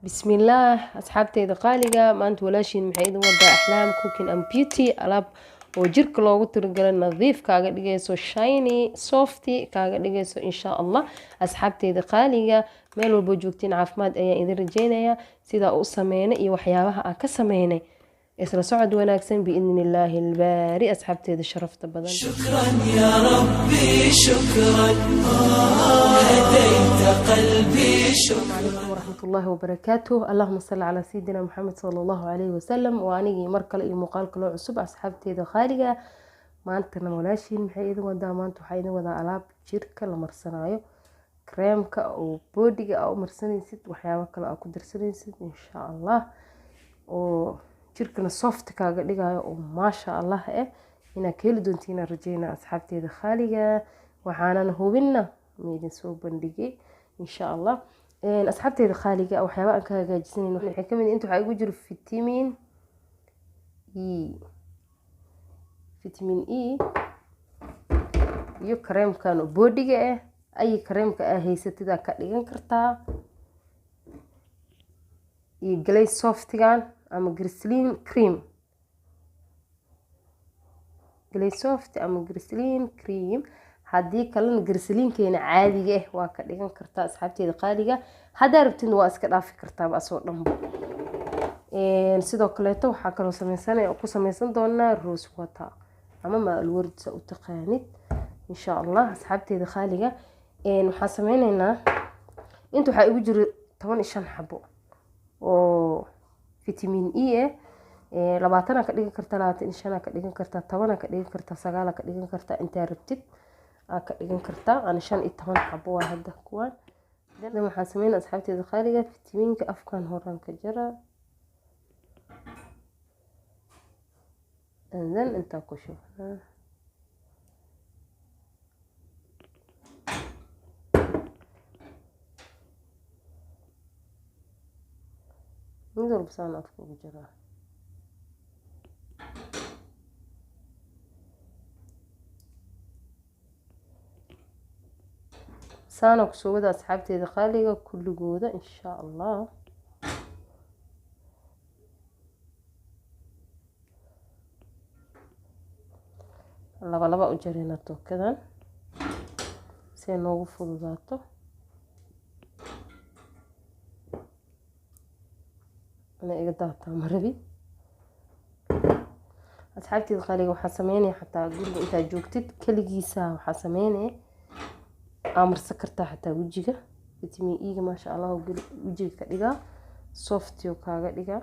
بسم الله أصحابتي دقالقة ما أنت ولا شيء محيد وضع أحلام كوكين أم بيوتي ألاب وجرك لوغو ترقل نظيف كاقا ديجيسو شايني سوفتي كاقا ديجيسو إن شاء الله أصحابتي دقالقة ميلو البوجوكتين عافماد أيا إذن رجينيا سيدا أو سميني إيو حيابها أكا سميني إسلا سعد وناكسن بإذن الله الباري أصحابتي ذا شرفت بدن شكرا يا ربي شكرا هديت قلبي شكرا. السلام عليكم ورحمة الله وبركاته. اللهم صل على سيدنا محمد صلى الله عليه وسلم. وأنيجي مركل إيه مقال كله عصب أصحابتي ذا خارجة ما أنت نمولاشين محيد ودا ما أنتو حين ودا ألعاب شركة لمرسنايو كريمك أو بوديك أو مرسنين ست وحياوك لا أكو درسنين ست إن شاء الله وشركنا soft كاقا ديقايو وما شاء الله إيه هنا كيلو دونتينا رجينا أصحابتي ذا خارجة وحانا نهوبنا ميدين سو بندقي إن شاء الله. أصحابتي خالقة أو حيوان كاجسنين وحنا حكمني أنتوا حيوجروا فيتامين إي يو كريم كانوا بوديجة أي كريم كهي ستة كأديان كرتا يجليس سوفت كان أما جريسلين كريم جليس سوفت أما جريسلين كريم haddii kalena garsaliinkeena caadiga ah waa ka dhigan kartaa asxaabteeda qaaliga hadaa rabtin waa iska dhaafi kartaa asoo dhanba sidoo kale waxaa kaloo ku sameysan doonaa rose water ama ma alward sa u taqaanid insha Allah asxaabteeda qaaliga waxaan sameynaynaa inta waxa igu jiro 15 xabo oo vitamin E ah 20 ka dhigan kartaa 25 ka dhigan kartaa 10 ka dhigan kartaa 9 ka dhigan kartaa inta rabtid ka dhigan kartaa aan 15 xabo waa hadda kuwan dadna waxaan sameeynaa asxaabteeda qaaliga fitamiinka afkan horaan ka jara dan inta ku shubaa midoo basaan afku ku jira سانا كسودا أصحابتي دخالية كل جودة إن شاء الله. لبا أجرينا تو كذا سينوقف فضاته أنا إقدرت مربي أصحابتي دخالية وحسميني حتى أقول له إذا جوكتت كل جيسا وحسميني أمر سكرتها حتى وجهك فيتامين إي ما شاء الله وجهك كديجا soft يوكا كديجا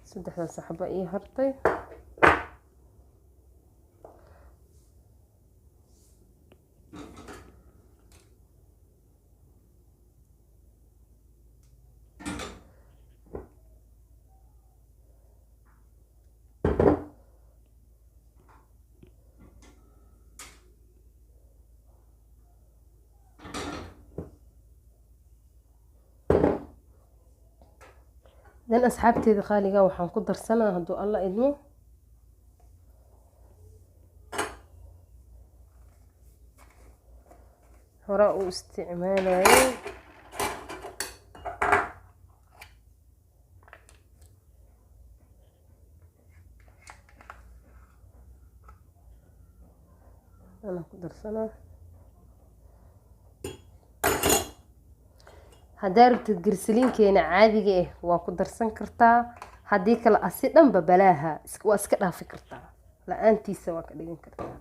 سدحدا صحبة إيه هرطي dan asxaabteeda qaaliga waxaan ku darsanaa haduu alla idmo hore u isticmaalayo ana ku darsanaa hadaa rabtid garsaliinkeena caadiga ah waa ku darsan kartaa haddii kale asi dhanba balaaha waa iska dhaafi kartaa la'aantiisa waa ka dhigan kartaa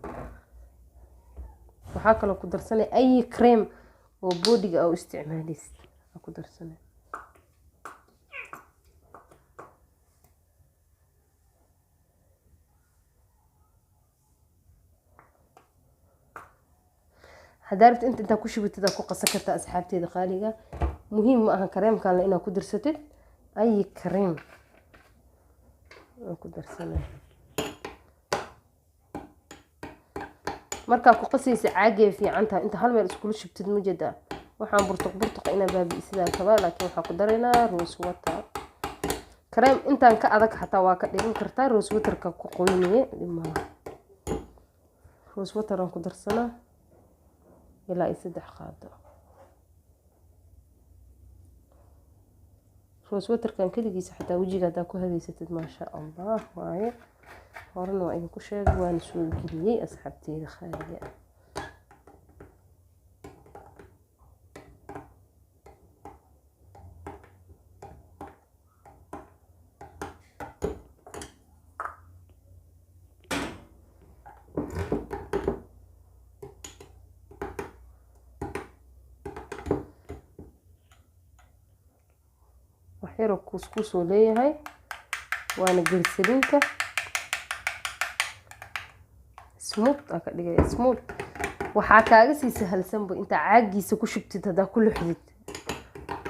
waxaa kaloo ku darsanay ay cream oo boodiga oo isticmaalaysid ku darsanay هدارت انت كوشي بتدا كو قسكرتا أصحابتي دقاليقة مهم ما أها كريم كان لإنا كو درستد أي كريم كو درسنا marka ku qasaysa caagay fiicantaa inta hal meel isku shubtid mujada waxaan burtuq ina baabi sida kaba laakiin waxa ku dareynaa rose water kareem intaan ka adag xataa waa ka dhigan kartaa rose water-ka ku qoynaye dhimaa rose water aan ku darsanaa ilaa 3 qaado rose water-kan kaligiisa xataa wajiga hadaa ku habeysatid maasha Allah waaye horena waa idinku sheegay waan soo geliyay asxaabteyda khaaliga waxyaro kuskus oo leeyahay waana gelsaliinka smooth aka dhigay smooth waxa kaaga sii sahalsan bo inta caagiisa ku shubtid hada ku luxdid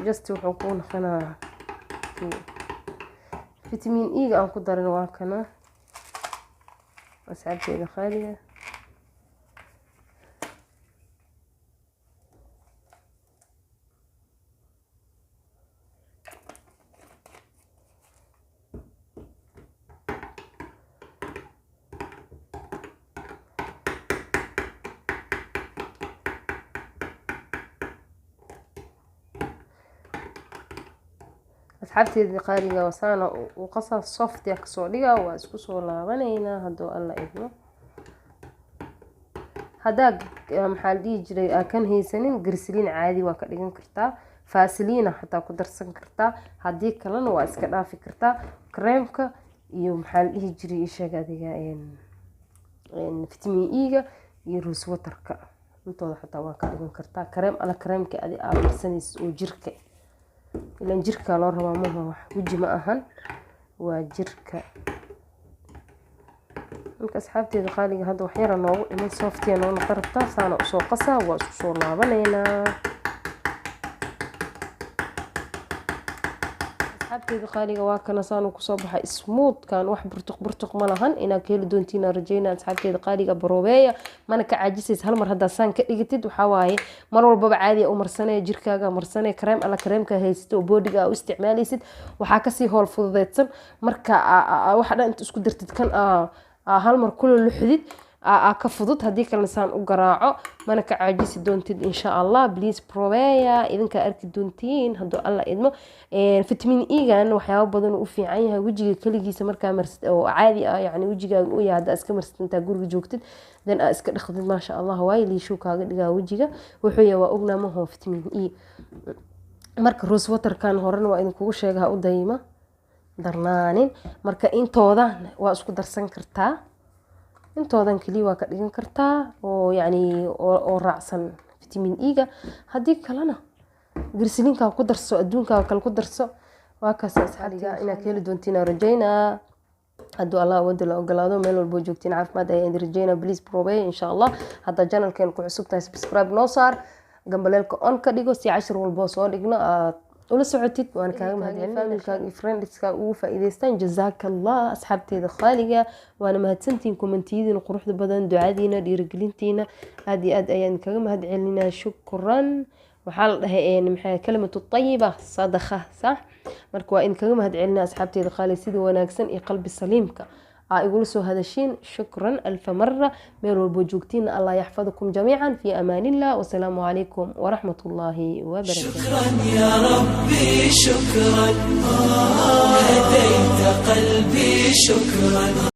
just wuxuu ku noqonaa vitamin E aan ku darin waa kana asxaabteyda khaaliga asxaabteyda qaaliga wasaana u qasa soft ya kasoo dhiga waa isku soo laabanayna hadoo alla idmo hadaa maxaa dhigi jiray kan haysanin grisliin caadi waa ka dhigan kartaa faasiliina xataa ku darsan kartaa hadii kalena waa iska dhaafi kartaa creamka iyo maxaa dhigi jiray ishaga adiga vitamin E-ga iyo rose water-ka intooda xataa waa ka dhigan kartaa cream ala creamka adi aad marsanaysid oo jirka ilan jirka loo rabaa ma wax waji ma ahan waa jirka marka asxaabteyda qaaliga hadda wax yar noogu dhiman soft ya noona qarabta saana u soo qasaa waa isku soo laabanayna asxaabteyda qaaliga waa kana saana ku soo baxay smooth kan wax burtuq ma lahan ina ka heli doontiina rajayna asxaabteyda qaaliga baroobeeya mana ka caajisays hal mar hadda saan ka dhigtid waxa waaye mar walba caadi u marsanay jirkaaga marsanay cream ala creamka haysto boodiga u isticmaalaysid waxa ka sii hool fududeedsan marka waxa dhan inta isku dartid kan hal mar kullu luxdid ka fudud hadii kale saan u garaaco mana ka caajisi doontid insha Allah please baroobeeya idinka arki doontiin hadoo alla idmo vitamin E-gan waxyaabo badan u fiican yahay wajiga kaligiisa marka marsid oo caadi yani wajigaaga u yahay iska marsid inta guriga joogtid dan iska dhaqdid ma sha Allah way liisho kaaga dhigaa wajiga wuxuu yahay waa ognaamo vitamin E marka rose water-kan horena waa idinku sheegaa u dayma darnaanin marka intooda waa isku darsan kartaa intoodan kaliya waa ka dhigan kartaa oo yani oo raacsan vitamin E-ga hadii kalena grisliinka ku darso adduunka kale ku darso waa kaas asxaabtiga ina ka heli doontiin rajayna haduu Allah wada la ogolaado meel walba joogtiin caafimaad ay rajayna please probay insha Allah hadda channelkeen ku cusub tahay subscribe noo saar gambaleelka on ka dhigo si 10 walba soo dhigno ولا سعودت وأنا كان مهدي فاميلكا فريندسكا وفائدستان جزاك الله أصحابتي خالقة وأنا مهدسنتين كومنتيدين وقروح بدن دعادينا ديرجلينتينا هذه أيان كان مهدي علينا شكرا وحال يعني كلمة الطيبة صدقة صح مركوا إن كان مهدي علينا أصحابتي خالي سيدو وناكسن قلبي سليمك يقول سو هذا الشيء شكرا ألف مرة ميرو البوجوكتين الله يحفظكم جميعا في أمان الله والسلام عليكم ورحمة الله وبركاته شكرا يا ربي شكرا هديت قلبي شكرا